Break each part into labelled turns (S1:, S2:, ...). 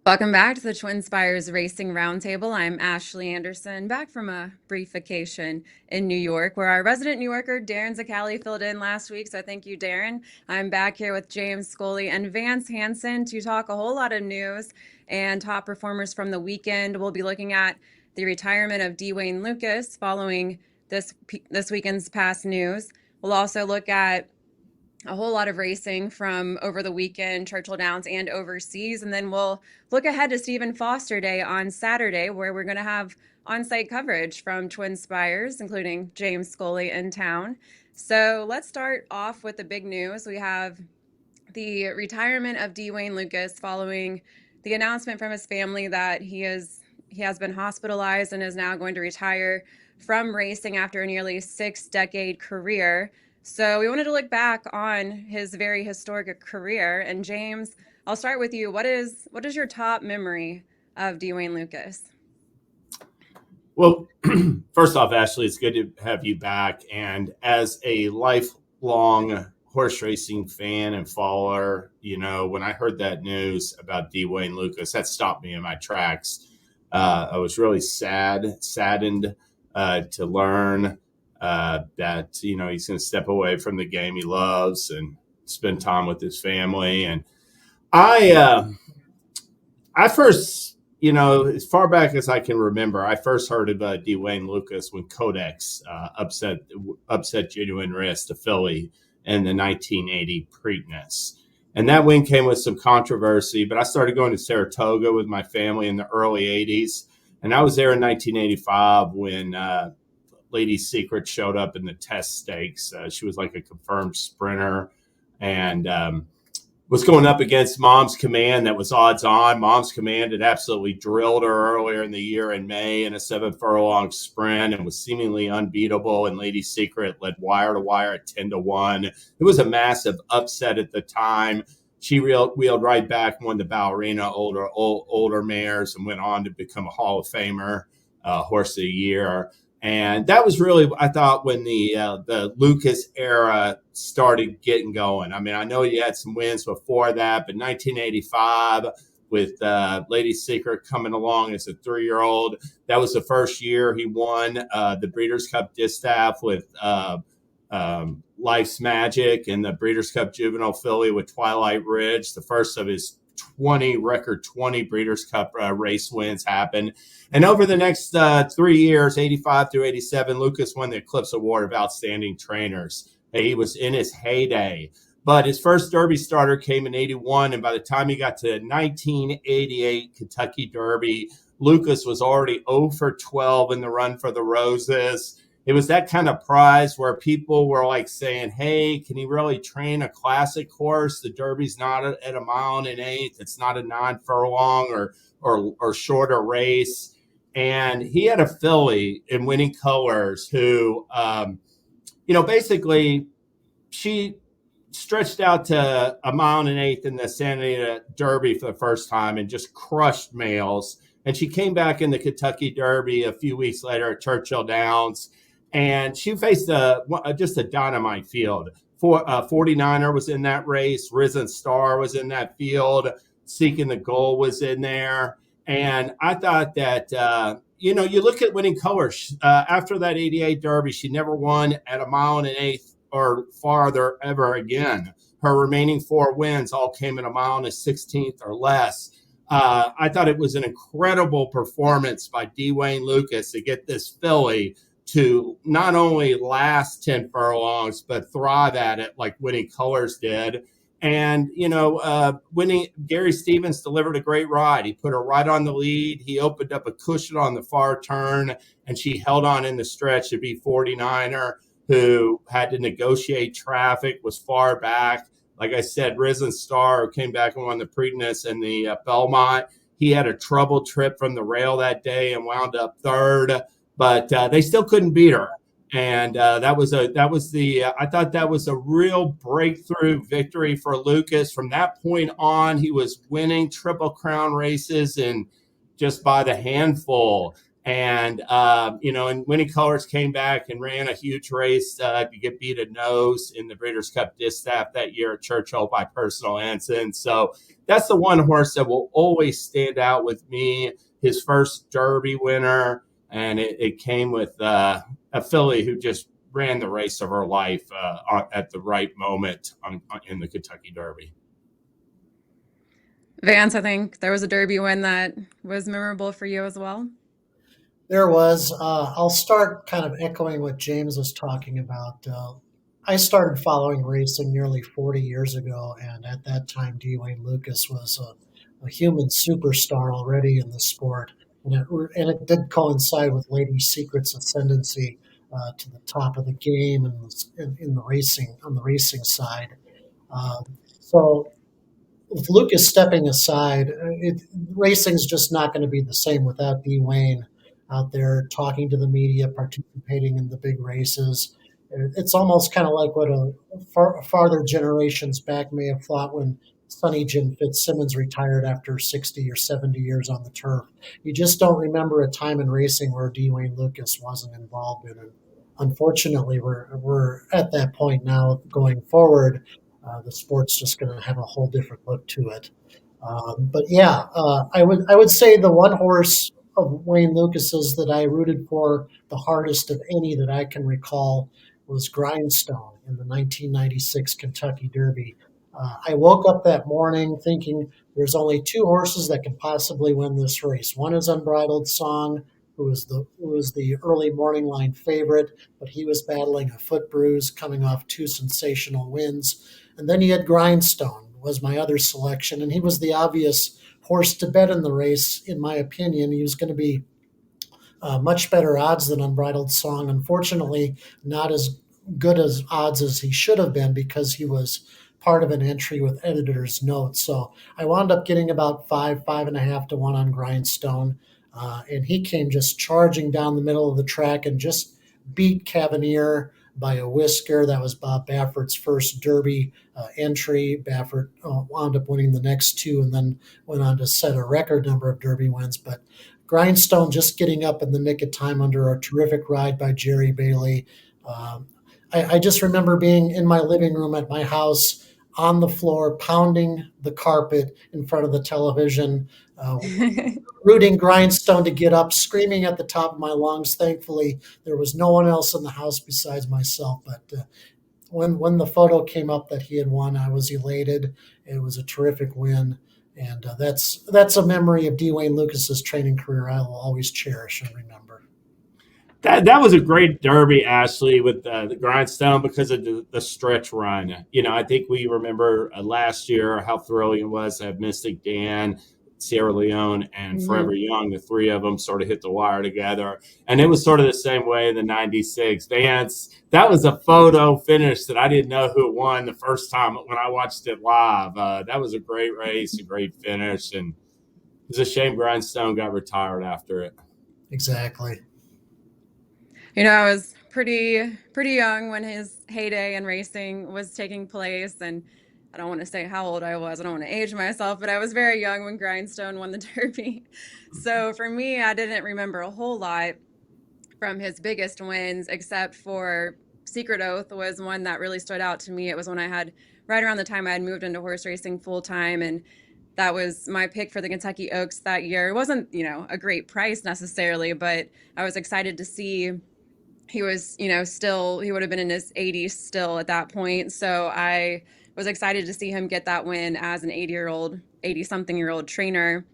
S1: Welcome back to the Twinspires Racing Roundtable. I'm Ashley Anderson, back from a brief vacation in New York, where our resident New Yorker, Darren Zacali, filled in last week. So thank you, Darren. I'm back here with James Scully and Vance Hanson to talk a whole lot of news and top performers from the weekend. We'll be looking at the retirement of Dwayne Lukas following this weekend's past news. We'll also look at a whole lot of racing from over the weekend, Churchill Downs and overseas. And then we'll look ahead to Stephen Foster Day on Saturday, where we're going to have on-site coverage from twinspires, including James Scully in town. So let's start off with the big news. We have the retirement of Dwayne Lukas following the announcement from his family that he has been hospitalized and is now going to retire from racing after a nearly 6-decade career. So we wanted to look back on his very historic career. And James, I'll start with you. What is your top memory of Dwayne Lukas?
S2: Well, first off, Ashley, it's good to have you back. And as a lifelong horse racing fan and follower, when I heard that news about Dwayne Lukas, that stopped me in my tracks. I was really saddened to learn that, he's going to step away from the game he loves and spend time with his family. And I first, as far back as I can remember, I first heard of Dwayne Lukas when Codex upset Genuine Risk to Philly in the 1980 Preakness. And that win came with some controversy, but I started going to Saratoga with my family in the early 80s. And I was there in 1985 when Lady Secret showed up in the test stakes. She was like a confirmed sprinter and was going up against Mom's Command that was odds on. Mom's Command had absolutely drilled her earlier in the year in May in a 7-furlong sprint and was seemingly unbeatable. And Lady Secret led wire to wire at 10-1. It was a massive upset at the time. She wheeled right back and won the Ballerina older mares and went on to become a Hall of Famer, horse of the year. And that was really, I thought, when the Lukas era started getting going. I mean, I know he had some wins before that, but 1985 with Lady Secret coming along as a 3-year-old, that was the first year he won the Breeders' Cup Distaff with Life's Magic and the Breeders' Cup Juvenile Filly with Twilight Ridge, the first of his 20 Breeders' Cup race wins happened. And over the next 3 years, 85 through 87, Lukas won the Eclipse Award of Outstanding Trainers. He was in his heyday. But his first Derby starter came in 81, and by the time he got to 1988 Kentucky Derby, Lukas was already 0 for 12 in the Run for the Roses. It was that kind of prize where people were like saying, hey, can he really train a classic horse? The Derby's not at 1.1 miles. It's not a 9-furlong or shorter race. And he had a filly in Winning Colors who, basically she stretched out to 1.1 miles in the Santa Anita Derby for the first time and just crushed males. And she came back in the Kentucky Derby a few weeks later at Churchill Downs. And she faced just a dynamite field. 49er was in that race. Risen Star was in that field. Seeking the Goal was in there. And I thought that, you look at Winning Colors. After that 88 Derby, she never won at 1.1 miles or farther ever again. Her remaining 4 wins all came in 1.16 or less. I thought it was an incredible performance by Dwayne Lukas to get this filly to not only last 10 furlongs, but thrive at it like Winning Colors did. And, Gary Stevens delivered a great ride. He put her right on the lead. He opened up a cushion on the far turn, and she held on in the stretch to be 49er, who had to negotiate traffic, was far back. Like I said, Risen Star, who came back and won the Preakness and the Belmont. He had a trouble trip from the rail that day and wound up third. But they still couldn't beat her, and I thought that was a real breakthrough victory for Lukas. From that point on, he was winning Triple Crown races and just by the handful. And, and Winnie Colors came back and ran a huge race to get beat a nose in the Breeders' Cup Distaff that year at Churchill by Personal Hanson. So that's the one horse that will always stand out with me. His first Derby winner, and it came with a filly who just ran the race of her life at the right moment in the Kentucky Derby.
S1: Vance, I think there was a Derby win that was memorable for you as well.
S3: There was. I'll start kind of echoing what James was talking about. I started following racing nearly 40 years ago, and at that time, Dwayne Lucas was a human superstar already in the sport, and it did coincide with Lady Secret's ascendancy to the top of the game in the racing on the racing side. So with Lucas stepping aside, racing's just not going to be the same without Dwayne out there talking to the media, participating in the big races. It's almost kind of like what farther generations back may have thought when Sonny Jim Fitzsimmons retired after 60 or 70 years on the turf. You just don't remember a time in racing where Dwayne Lucas wasn't involved in it. Unfortunately, we're at that point now going forward. The sport's just going to have a whole different look to it. But yeah, I would say the one horse of Wayne Lucas's that I rooted for the hardest of any that I can recall was Grindstone in the 1996 Kentucky Derby. I woke up that morning thinking there's only two horses that can possibly win this race. One is Unbridled Song, who was the early morning line favorite, but he was battling a foot bruise coming off two sensational wins. And then he had Grindstone was my other selection, and he was the obvious horse to bet in the race, in my opinion. He was going to be much better odds than Unbridled Song. Unfortunately, not as good as odds as he should have been because he was part of an entry with editor's notes. So I wound up getting about 5.5 to 1 on Grindstone. And he came just charging down the middle of the track and just beat Cavanier by a whisker. That was Bob Baffert's first Derby entry. Baffert wound up winning the next two and then went on to set a record number of Derby wins. But Grindstone just getting up in the nick of time under a terrific ride by Jerry Bailey. I just remember being in my living room at my house on the floor, pounding the carpet in front of the television, rooting Grindstone to get up, screaming at the top of my lungs. Thankfully, there was no one else in the house besides myself. But when the photo came up that he had won, I was elated. It was a terrific win, and that's a memory of Dwayne Lucas's training career I will always cherish and remember.
S2: That was a great Derby, Ashley, with the Grindstone because of the stretch run. I think we remember last year how thrilling it was to have Mystic Dan, Sierra Leone, and Forever Young. The three of them sort of hit the wire together. And it was sort of the same way in the 96. Vance, that was a photo finish that I didn't know who won the first time when I watched it live. That was a great race, a great finish. And it was a shame Grindstone got retired after it.
S3: Exactly.
S1: I was pretty young when his heyday in racing was taking place, and I don't want to say how old I was. I don't want to age myself, but I was very young when Grindstone won the Derby. So for me, I didn't remember a whole lot from his biggest wins, except for Secret Oath was one that really stood out to me. It was when I had right around the time I had moved into horse racing full time, and that was my pick for the Kentucky Oaks that year. It wasn't, a great price necessarily, but I was excited to see he was, still, he would have been in his 80s still at that point. So I was excited to see him get that win as an 80-something-year-old trainer.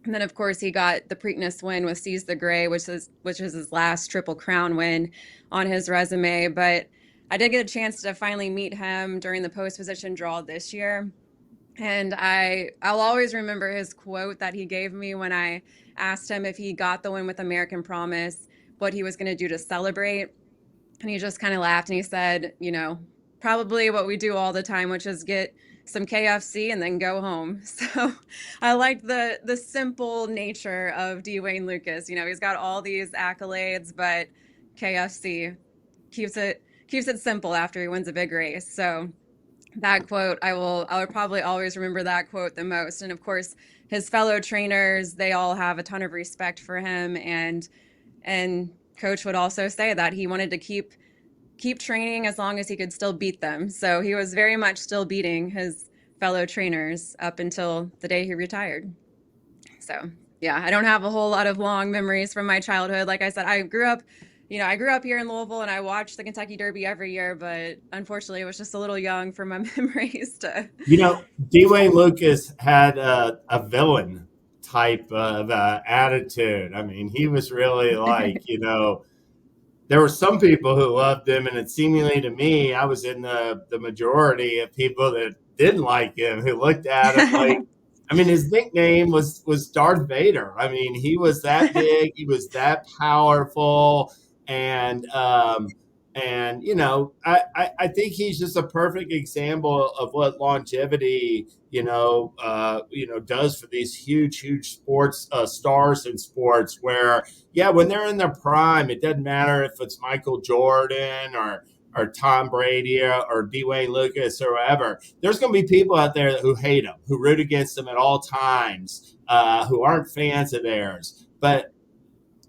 S1: And then, of course, he got the Preakness win with Seize the Gray, which is his last Triple Crown win on his resume. But I did get a chance to finally meet him during the post position draw this year. And I'll always remember his quote that he gave me when I asked him if he got the win with American Promise, what he was going to do to celebrate. And he just kind of laughed and he said, probably what we do all the time, which is get some KFC and then go home. So I liked the simple nature of Dwayne Lucas. He's got all these accolades, but KFC keeps it simple after he wins a big race. So That quote, I will probably always remember that quote the most. And of course, his fellow trainers, they all have a ton of respect for him. And coach would also say that he wanted to keep training as long as he could still beat them. So he was very much still beating his fellow trainers up until the day he retired. So yeah, I don't have a whole lot of long memories from my childhood. Like I said, I grew up here in Louisville and I watched the Kentucky Derby every year, but unfortunately I was just a little young for my memories to.
S2: Dwayne Lucas had a villain type of attitude. I mean, he was really like, there were some people who loved him, and it seemingly to me, I was in the majority of people that didn't like him, who looked at him like, I mean, his nickname was Darth Vader. I mean, he was that big, he was that powerful, and I think he's just a perfect example of what longevity does for these huge sports stars in sports. Where yeah, when they're in their prime, it doesn't matter if it's Michael Jordan or Tom Brady or Dwayne Lucas or whoever. There's going to be people out there who hate them, who root against them at all times, who aren't fans of theirs. But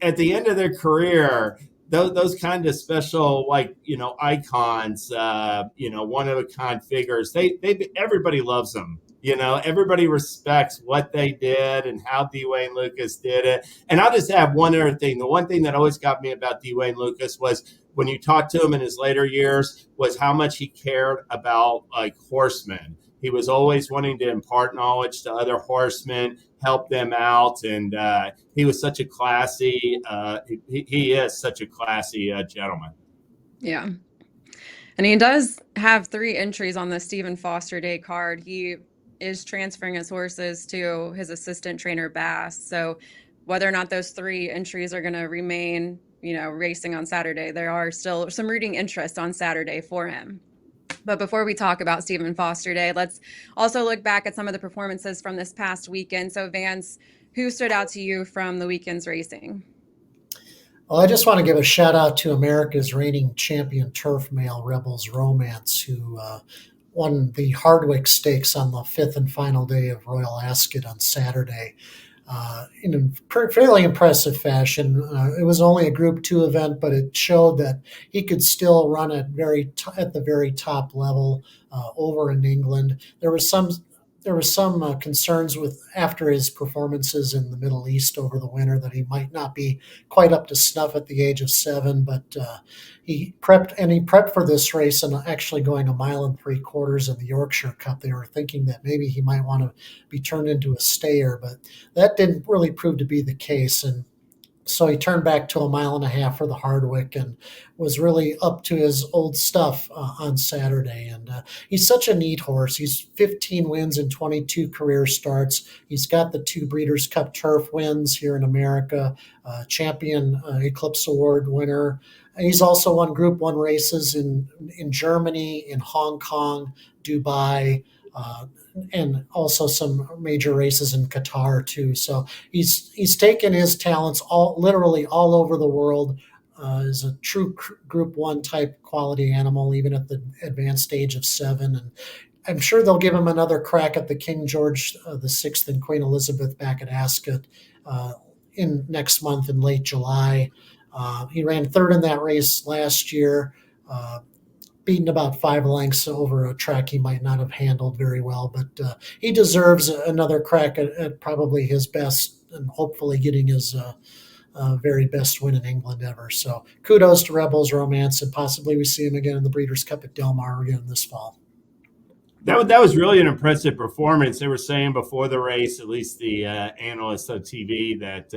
S2: at the end of their career, those kind of special, like, icons, one of a kind figures, they everybody loves them. Everybody respects what they did and how Dwayne Lucas did it. And I'll just add one other thing. The one thing that always got me about Dwayne Lucas was when you talked to him in his later years was how much he cared about like horsemen. He was always wanting to impart knowledge to other horsemen, help them out, and he was such a classy. He is such a classy gentleman.
S1: Yeah. And he does have 3 entries on the Stephen Foster Day card. He is transferring his horses to his assistant trainer Bass. So whether or not those 3 entries are going to remain, racing on Saturday, there are still some rooting interest on Saturday for him. But before we talk about Stephen Foster Day, let's also look back at some of the performances from this past weekend. So Vance, who stood out to you from the weekend's racing?
S3: Well, I just want to give a shout out to America's reigning champion turf male Rebels Romance, who won the Hardwick Stakes on the 5th and final day of Royal Ascot on Saturday. In a fairly impressive fashion. It was only a Group 2 event, but it showed that he could still run at the very top level over in England. There was some concerns with after his performances in the Middle East over the winter that he might not be quite up to snuff at the age of 7, but he prepped for this race and actually going 1 3/4 in the Yorkshire Cup. They were thinking that maybe he might want to be turned into a stayer, but that didn't really prove to be the case. And so he turned back to 1.5 miles for the Hardwick and was really up to his old stuff on Saturday. And he's such a neat horse. He's 15 wins and 22 career starts. He's got the 2 Breeders' Cup Turf wins here in America, champion Eclipse Award winner. And he's also won Group 1 races in Germany, in Hong Kong, Dubai, and also some major races in Qatar too. So he's taken his talents literally all over the world. Is a true Group 1 type quality animal, even at the advanced age of 7. And I'm sure they'll give him another crack at the King George VI and Queen Elizabeth back at Ascot in next month in late July. He ran 3rd in that race last year. Beaten about 5 lengths over a track he might not have handled very well, but he deserves another crack at probably his best and hopefully getting his very best win in England ever. So kudos to Rebels Romance, and possibly we see him again in the Breeders' Cup at Del Mar again this fall.
S2: That was really an impressive performance. They were saying before the race, at least the analysts on TV, that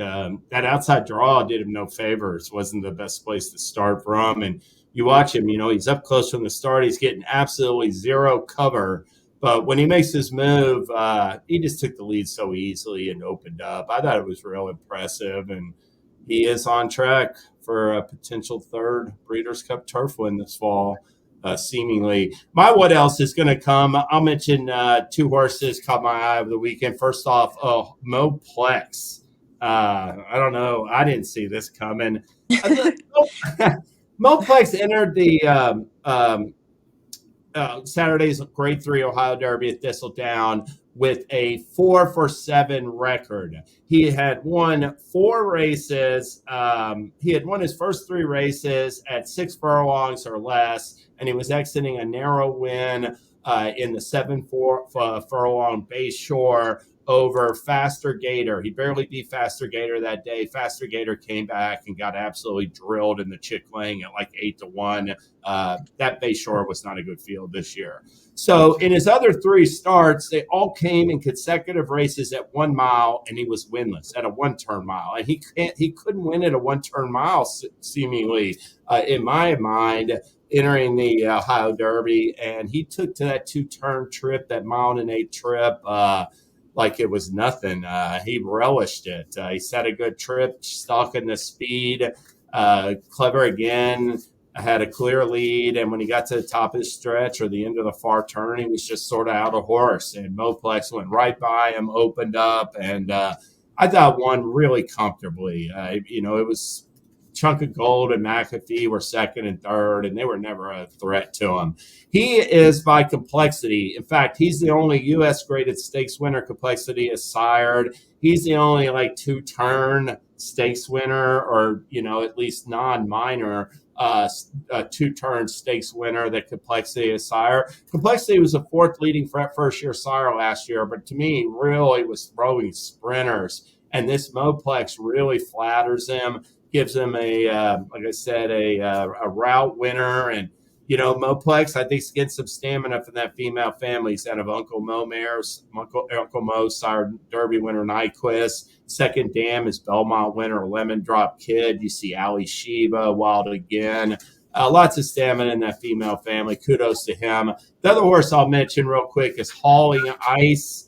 S2: that outside draw did him no favors. Wasn't the best place to start from. And you watch him, he's up close from the start. He's getting absolutely zero cover. But when he makes his move, he just took the lead so easily and opened up. I thought it was real impressive. And he is on track for a potential 3rd Breeders' Cup Turf win this fall. Seemingly. What else is going to come? I'll mention 2 horses caught my eye over the weekend. First off, Moplex. I don't know. I didn't see this coming. Moplex entered the Saturday's grade 3 Ohio Derby at Thistledown with a 4-for-7 record. He had won 4 races. He had won his first 3 races at 6 furlongs or less, and he was exiting a narrow win in the 7 furlong Base Shore over Faster Gator. He barely beat Faster Gator that day. Faster Gator came back and got absolutely drilled in the Chick Lane at like 8-1. That Base Shore was not a good field this year. So in his other 3 starts, they all came in consecutive races at 1 mile, and he was winless at a 1-turn mile. And he couldn't win at a 1-turn mile, seemingly, in my mind, entering the Ohio Derby. And he took to that 2-turn trip, that 1.8 trip, like it was nothing. He relished it. He set a good trip, stalking the speed, clever again, had a clear lead. And when he got to the top of the stretch or the end of the far turn, he was just sort of out of horse. And Moplex went right by him, opened up, and I thought won really comfortably. It was Chunk of Gold and McAfee were second and third, and they were never a threat to him. He is by complexity. In fact, he's the only U.S. graded stakes winner complexity is sired. He's the only 2-turn stakes winner, or at least non-minor 2-turn stakes winner that complexity is sire. Complexity was a 4th leading first year sire last year, but to me, really was throwing sprinters. And this Moplex really flatters him. Gives him like I said, a route winner. And, Moplex, I think, is getting some stamina from that female family. He's out of Uncle Mo mares. Uncle Mo sired Derby winner Nyquist. Second dam is Belmont winner Lemon Drop Kid. You see Ali Sheba, Wild Again. Lots of stamina in that female family. Kudos to him. The other horse I'll mention real quick is Hauling Ice.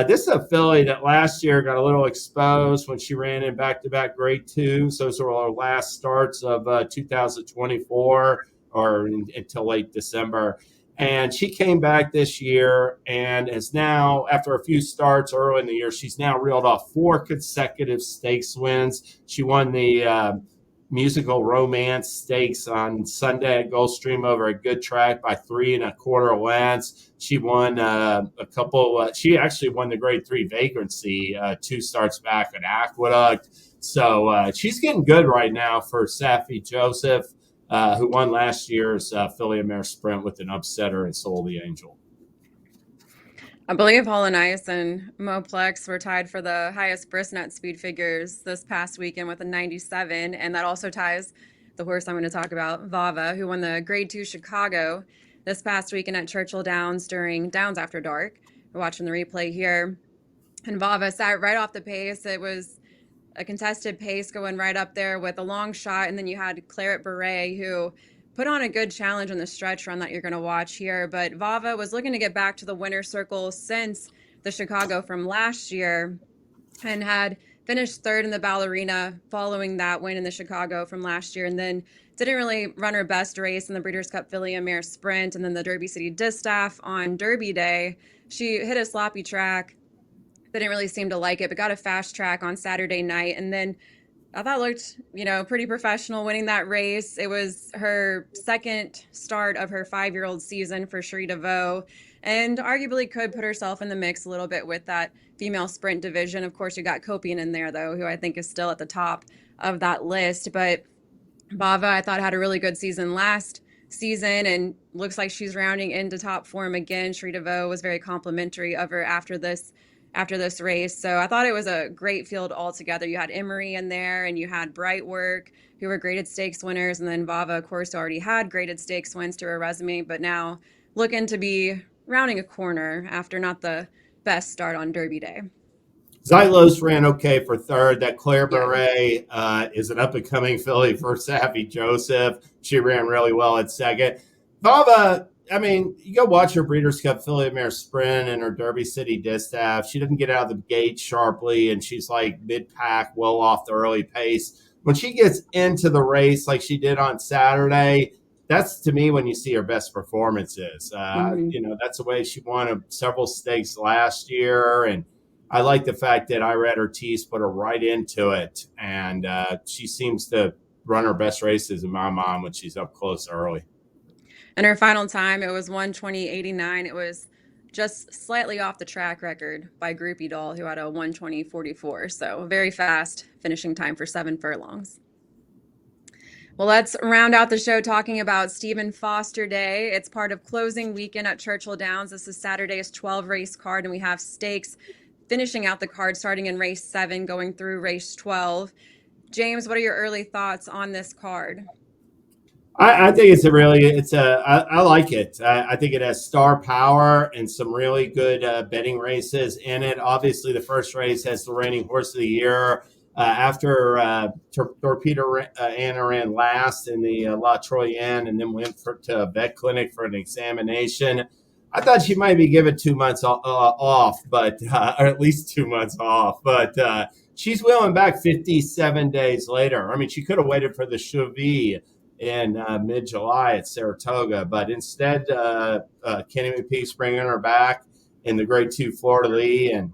S2: This is a filly that last year got a little exposed when she ran in back-to-back grade 2s. Those were our last starts of 2024 or until late December. And she came back this year and is now, after a few starts early in the year, she's now reeled off 4 consecutive stakes wins. She won the Musical Romance Stakes on Sunday at Gulfstream over a good track by 3 1/4 lengths. She won a couple. She actually won the grade 3 Vagrancy 2 starts back at Aqueduct. So she's getting good right now for Safi Joseph, who won last year's Philly Mare Sprint with an upsetter and Soul the Angel.
S1: I believe Hall and Ice and Moplex were tied for the highest brisnet speed figures this past weekend with a 97, and that also ties the horse I'm going to talk about, Vava, who won the Grade 2 Chicago this past weekend at Churchill Downs during Downs After Dark. We're watching the replay here, and Vava sat right off the pace. It was a contested pace going right up there with a long shot, and then you had Claret Beret, who put on a good challenge on the stretch run that you're going to watch here. But Vava was looking to get back to the winner's circle since the Chicago from last year and had finished 3rd in the Ballerina following that win in the Chicago from last year, and then didn't really run her best race in the Breeders' Cup Filly and Mare Sprint and then the Derby City Distaff on Derby Day. She hit a sloppy track, didn't really seem to like it, but got a fast track on Saturday night, and then I thought looked, pretty professional winning that race. It was her second start of her 5-year-old season for Cherie DeVoe, and arguably could put herself in the mix a little bit with that female sprint division. Of course, you got Copian in there, though, who I think is still at the top of that list. But Vava, I thought, had a really good season last season and looks like she's rounding into top form again. Cherie DeVoe was very complimentary of her after this race. So I thought it was a great field altogether. You had Emery in there and you had Bright Work, who were graded stakes winners. And then Vava, of course, already had graded stakes wins to her resume, but now looking to be rounding a corner after not the best start on Derby Day.
S2: Xylos ran okay for 3rd. That Claire Beret is an up-and-coming filly for Safi Joseph. She ran really well at 2nd. Vava, you go watch her Breeders' Cup Filly Mare Sprint and her Derby City Distaff. She doesn't get out of the gate sharply, and she's like mid-pack, well off the early pace. When she gets into the race like she did on Saturday, that's, to me, when you see her best performances. That's the way she won several stakes last year, and I like the fact that Irad Ortiz put her right into it, and she seems to run her best races in my mind when she's up close early.
S1: And her final time, it was 1:20.89. It was just slightly off the track record by Groupie Doll, who had a 1:20.44. So very fast finishing time for 7 furlongs. Well, let's round out the show talking about Stephen Foster Day. It's part of closing weekend at Churchill Downs. This is Saturday's 12 race card, and we have stakes finishing out the card starting in race 7, going through race 12. James, what are your early thoughts on this card?
S2: I think I like it. I think it has star power and some really good betting races in it. Obviously, the first race has the reigning horse of the year. After Torpedo Anna ran last in the La Troyenne and then went to a vet clinic for an examination. I thought she might be given 2 months off, but or at least 2 months off. But she's wheeling back 57 days later. I mean, she could have waited for the Chevy in mid-July at Saratoga, but instead, Kenny McPeek's bringing her back in the Grade 2 Fleur-de-Lis, and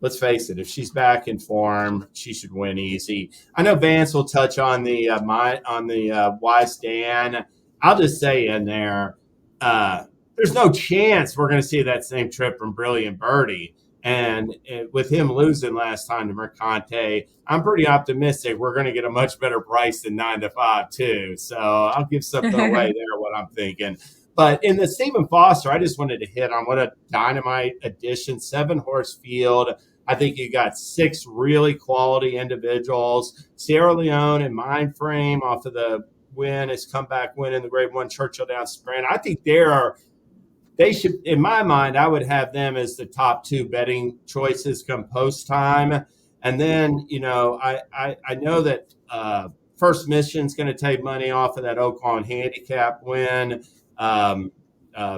S2: let's face it, if she's back in form, she should win easy. I know Vance will touch on the Wise Dan. I'll just say in there, there's no chance we're going to see that same trip from Brilliant Birdie. And with him losing last time to Mercante, I'm pretty optimistic we're going to get a much better price than 9 to 5 too. So I'll give something away there, what I'm thinking. But in the Stephen Foster, I just wanted to hit on what a dynamite addition, 7-horse field. I think you got 6 really quality individuals. Sierra Leone and Mindframe off of the win, his comeback win in the Grade 1 Churchill Downs Sprint. I think they should, in my mind, I would have them as the top 2 betting choices come post time. And then, I know that First Mission's going to take money off of that Oaklawn handicap win.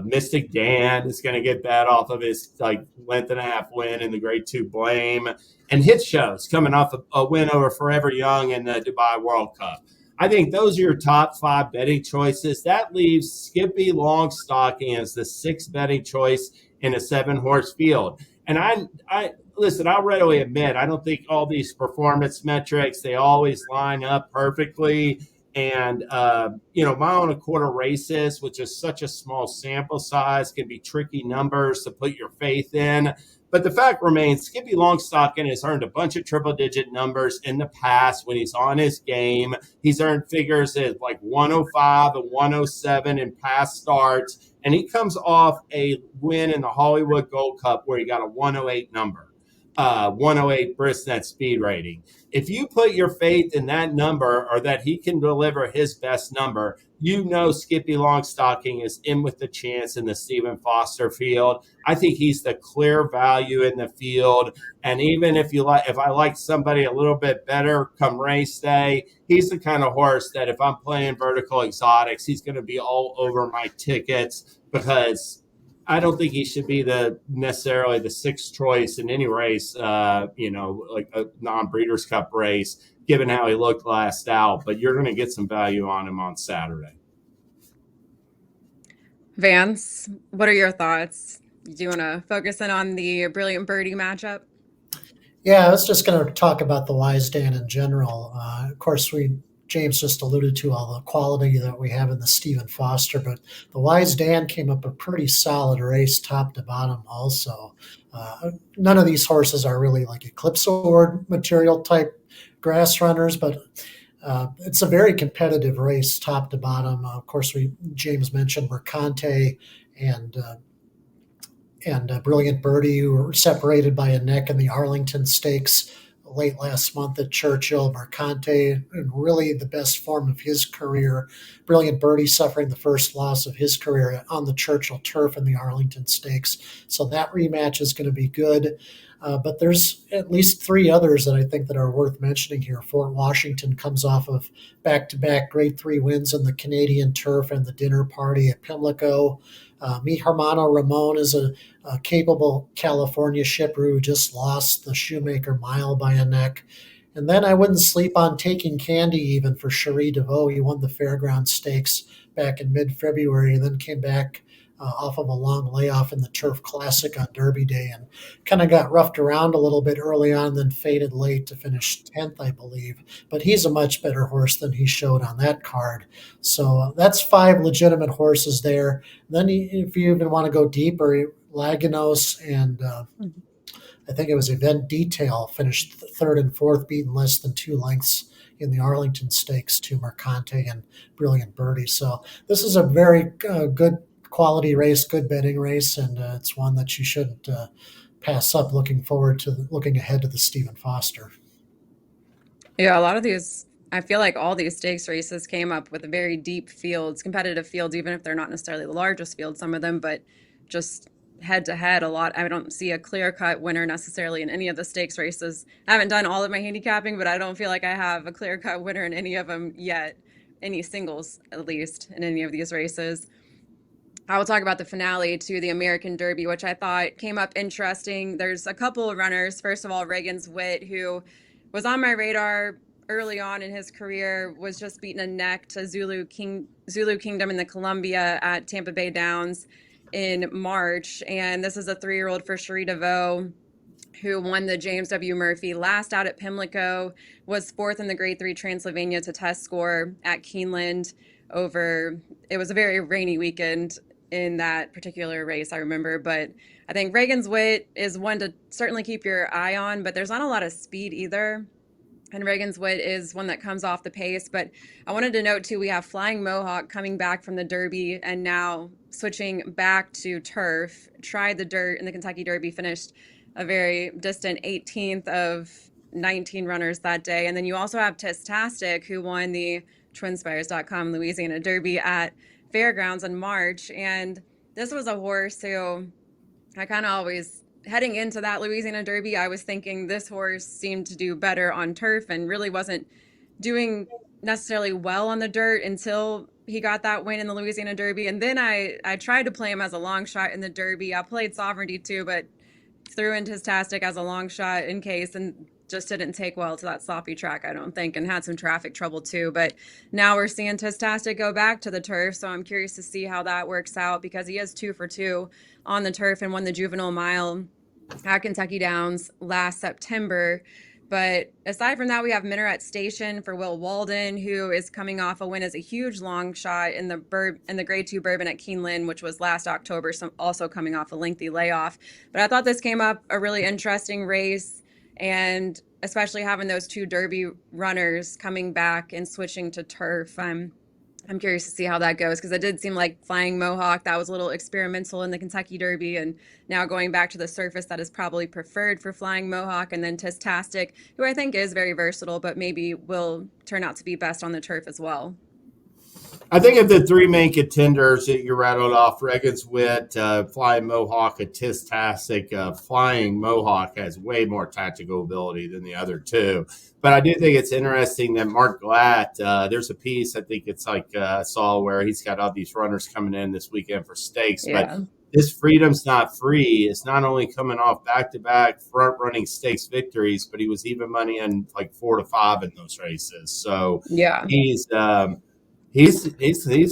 S2: Mystic Dan is going to get that off of his length and a half win in the Grade 2 Blame. And Hit Show's coming off a win over Forever Young in the Dubai World Cup. I think those are your top 5 betting choices. That leaves Skippy Longstocking as the 6th betting choice in a 7-horse field. And I listen, I'll readily admit, I don't think all these performance metrics, they always line up perfectly. And, mile and a quarter races, which is such a small sample size, can be tricky numbers to put your faith in. But the fact remains, Skippy Longstocking has earned a bunch of triple-digit numbers in the past when he's on his game. He's earned figures at 105 and 107 in past starts. And he comes off a win in the Hollywood Gold Cup where he got a 108 number. 108 Brisnet speed rating. If you put your faith in that number or that he can deliver his best number, Skippy Longstocking is in with the chance in the Stephen Foster field. I think he's the clear value in the field. And even if I like somebody a little bit better come race day, he's the kind of horse that if I'm playing vertical exotics, he's going to be all over my tickets because I don't think he should be necessarily the 6th choice in any race, like a non-Breeders' Cup race, given how he looked last out. But you're going to get some value on him on Saturday.
S1: Vance, what are your thoughts? Do you want to focus in on the Brilliant Birdie matchup?
S3: Yeah, I was just going to talk about the Wise Dan in general. Of course, James just alluded to all the quality that we have in the Stephen Foster, but the Wise Dan came up a pretty solid race top to bottom also. None of these horses are really like Eclipse Award material type grass runners, but it's a very competitive race top to bottom. Of course, James mentioned Mercante and Brilliant Birdie, who were separated by a neck in the Arlington Stakes late last month at Churchill. Mercante in really the best form of his career. Brilliant Birdie suffering the first loss of his career on the Churchill turf in the Arlington Stakes. So that rematch is going to be good. But there's at least 3 others that I think that are worth mentioning here. Fort Washington comes off of back-to-back Grade 3 wins in the Canadian turf and the dinner party at Pimlico. Mi Hermano Ramon is a capable California shipper who just lost the Shoemaker Mile by a neck. And then I wouldn't sleep on Taking Candy even for Cherie DeVaux. He won the Fairground Stakes back in mid-February and then came back off of a long layoff in the Turf Classic on Derby Day, and kind of got roughed around a little bit early on, then faded late to finish 10th, I believe. But he's a much better horse than he showed on that card. So that's 5 legitimate horses there. Then if you even want to go deeper, Laganos and I think it was Event Detail finished third and fourth, beaten less than 2 lengths in the Arlington Stakes to Mercante and Brilliant Birdie. So this is a very good quality race, good betting race, and it's one that you shouldn't pass up. Looking ahead to the Stephen Foster.
S1: Yeah, a lot of these, I feel like all these stakes races came up with very deep fields, competitive fields, even if they're not necessarily the largest field, some of them, but just head to head a lot. I don't see a clear cut winner necessarily in any of the stakes races. I haven't done all of my handicapping, but I don't feel like I have a clear cut winner in any of them yet, any singles at least in any of these races. I will talk about the finale to the American Derby, which I thought came up interesting. There's a couple of runners. First of all, Reagan's Wit, who was on my radar early on in his career, was just beating a neck to Zulu Kingdom in the Columbia at Tampa Bay Downs in March. And this is a 3-year-old for Cherie DeVoe, who won the James W. Murphy last out at Pimlico, was 4th in the Grade 3 Transylvania to test score at Keeneland it was a very rainy weekend in that particular race, I remember. But I think Reagan's Wit is one to certainly keep your eye on, but there's not a lot of speed either. And Reagan's Wit is one that comes off the pace. But I wanted to note, too, we have Flying Mohawk coming back from the Derby and now switching back to turf. Tried the dirt in the Kentucky Derby, finished a very distant 18th of 19 runners that day. And then you also have Tistastic, who won the twinspires.com Louisiana Derby at Fairgrounds in March. And this was a horse who I kind of always, heading into that Louisiana Derby, I was thinking this horse seemed to do better on turf and really wasn't doing necessarily well on the dirt until he got that win in the Louisiana Derby. And then I tried to play him as a long shot in the Derby. I played Sovereignty too, but threw in Tistastic as a long shot in case, and just didn't take well to that sloppy track, I don't think, and had some traffic trouble too. But now we're seeing Tistastic go back to the turf, so I'm curious to see how that works out, because he is 2 for 2 on the turf and won the Juvenile Mile at Kentucky Downs last September. But aside from that, we have Minaret Station for Will Walden, who is coming off a win as a huge long shot in the Grade 2 Bourbon at Keeneland, which was last October, so also coming off a lengthy layoff. But I thought this came up a really interesting race, and especially having those 2 Derby runners coming back and switching to turf. I'm curious to see how that goes, because it did seem like Flying Mohawk, that was a little experimental in the Kentucky Derby, and now going back to the surface that is probably preferred for Flying Mohawk. And then Tistastic, who I think is very versatile, but maybe will turn out to be best on the turf as well.
S2: I think of the 3 main contenders that you rattled off, Reagan's Wit, Flying Mohawk, and Tistastic. Flying Mohawk has way more tactical ability than the other 2. But I do think it's interesting that Mark Glatt, there's a piece, I think it's like I saw, where he's got all these runners coming in this weekend for stakes. Yeah. But this Freedom's Not Free is not only coming off back-to-back front-running stakes victories, but he was even money in like 4 to 5 in those races. So yeah, he's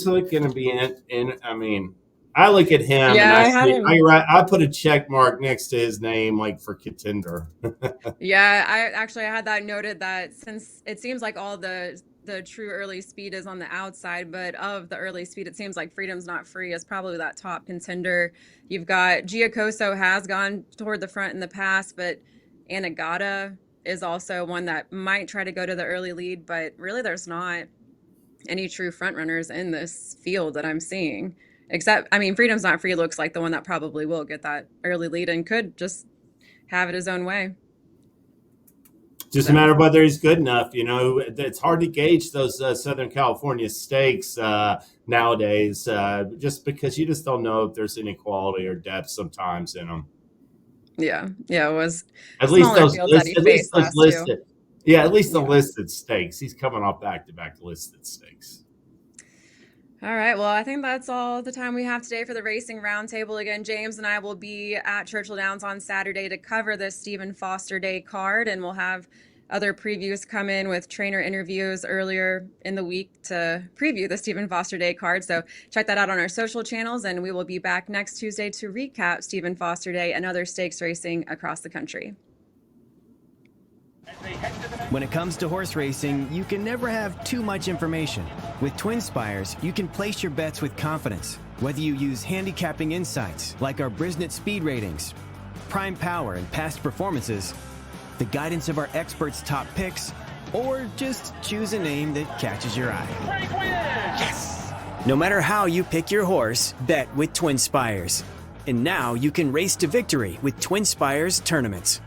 S2: looking to be in. I mean, I look at him,
S1: yeah,
S2: and I put a check mark next to his name, like for contender.
S1: Yeah, I had that noted, that since it seems like all the true early speed is on the outside, but of the early speed, it seems like Freedom's Not Free is probably that top contender. You've got Giacoso has gone toward the front in the past, but Anagata is also one that might try to go to the early lead, but really there's not any true front runners in this field that I'm seeing. Except, I mean, Freedom's Not Free looks like the one that probably will get that early lead and could just have it his own way.
S2: Just a matter of whether he's good enough. You know, it's hard to gauge those Southern California stakes nowadays, just because you just don't know if there's any quality or depth sometimes in them.
S1: Yeah, it was
S2: at least those listed. Yeah, at least the listed stakes. He's coming off back-to-back listed stakes.
S1: All right. Well, I think that's all the time we have today for the Racing Roundtable. Again, James and I will be at Churchill Downs on Saturday to cover the Stephen Foster Day card, and we'll have other previews come in with trainer interviews earlier in the week to preview the Stephen Foster Day card. So check that out on our social channels, and we will be back next Tuesday to recap Stephen Foster Day and other stakes racing across the country.
S4: When it comes to horse racing, you can never have too much information. With twinspires, you can place your bets with confidence. Whether you use handicapping insights like our Brisnet speed ratings, prime power and past performances, the guidance of our experts' top picks, or just choose a name that catches your eye. Yes! No matter how you pick your horse, bet with twinspires. And now you can race to victory with twinspires tournaments.